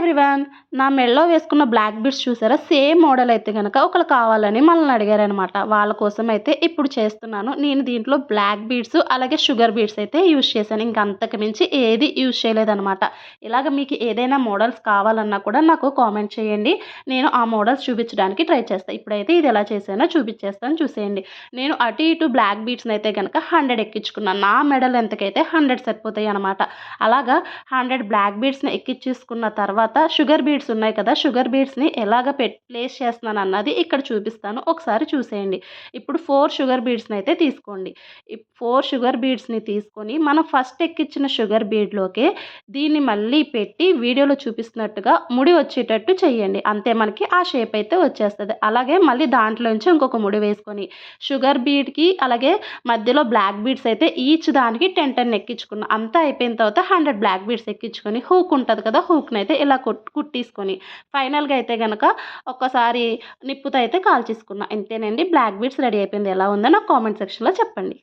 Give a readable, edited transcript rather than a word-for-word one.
Everyone. నా మెడలో వేసుకున్న బ్లాక్ బీడ్స్ చూసారా? సేమ్ మోడల్ అయితే గనక ఒకళ్ళు కావాలని మనల్ని అడిగారనమాట. వాళ్ళ కోసం అయితే ఇప్పుడు చేస్తున్నాను. నేను దీంట్లో బ్లాక్ బీడ్స్ అలాగే షుగర్ బీడ్స్ అయితే యూజ్ చేశాను. ఇంక అంతకు మించి ఏది యూజ్ చేయలేదనమాట. ఇలాగ మీకు ఏదైనా మోడల్స్ కావాలన్నా కూడా నాకు కామెంట్ చేయండి. నేను ఆ మోడల్స్ చూపించడానికి ట్రై చేస్తాను. ఇప్పుడైతే ఇది ఎలా చేశానో చూపించేస్తాను చూసేయండి. నేను అటు ఇటు బ్లాక్ బీడ్స్‌ని అయితే గనక 100 ఎక్కించుకున్నాను. నా మెడ లెంత్‌కైతే 100 సరిపోతాయి అనమాట. అలాగా 100 బ్లాక్ బీడ్స్‌ని ఎక్కించేసుకున్న తర్వాత షుగర్ బీడ్స్ ఉన్నాయి కదా! షుగర్ బీడ్స్‌ని ఎలాగ ప్లేస్ చేస్తున్నానన్నది ఇక్కడ చూపిస్తాను. ఒకసారి చూసేయండి. ఇప్పుడు 4 షుగర్ బీడ్స్‌ని అయితే తీసుకోండి. ఈ 4 షుగర్ బీడ్స్‌ని తీసుకొని మనం ఫస్ట్ ఎక్కించిన షుగర్ బీడ్‌లోకే దీన్ని మళ్ళీ పెట్టి వీడియోలో చూపిస్తున్నట్టుగా ముడి వచ్చేటట్టు చేయండి. అంతే మనకి ఆ షేప్ అయితే వచ్చేస్తది. అలాగే మళ్ళీ దాంట్లోంచి ఇంకొక ముడి వేసుకొని షుగర్ బీడ్‌కి అలాగే మధ్యలో బ్లాక్ బీడ్స్ అయితే ఈచ్ దానికి 10, 10 ఎక్కించుకున్నా. అంతా అయిపోయిన తర్వాత 100 బ్లాక్ బీడ్స్ ఎక్కించుకొని హూక్ ఉంటది కదా! హూక్‌నైతే ఇలా కుట్టేసుకొని ఫైనల్‌గా అయితే గనక ఒక్కసారి నిప్పుతో అయితే కాల్చేసుకున్నా. ఇంతేనండి, బ్లాక్ బీడ్స్ రెడీ అయిపోయింది. ఎలా ఉందో నాకు కామెంట్ సెక్షన్‌లో చెప్పండి.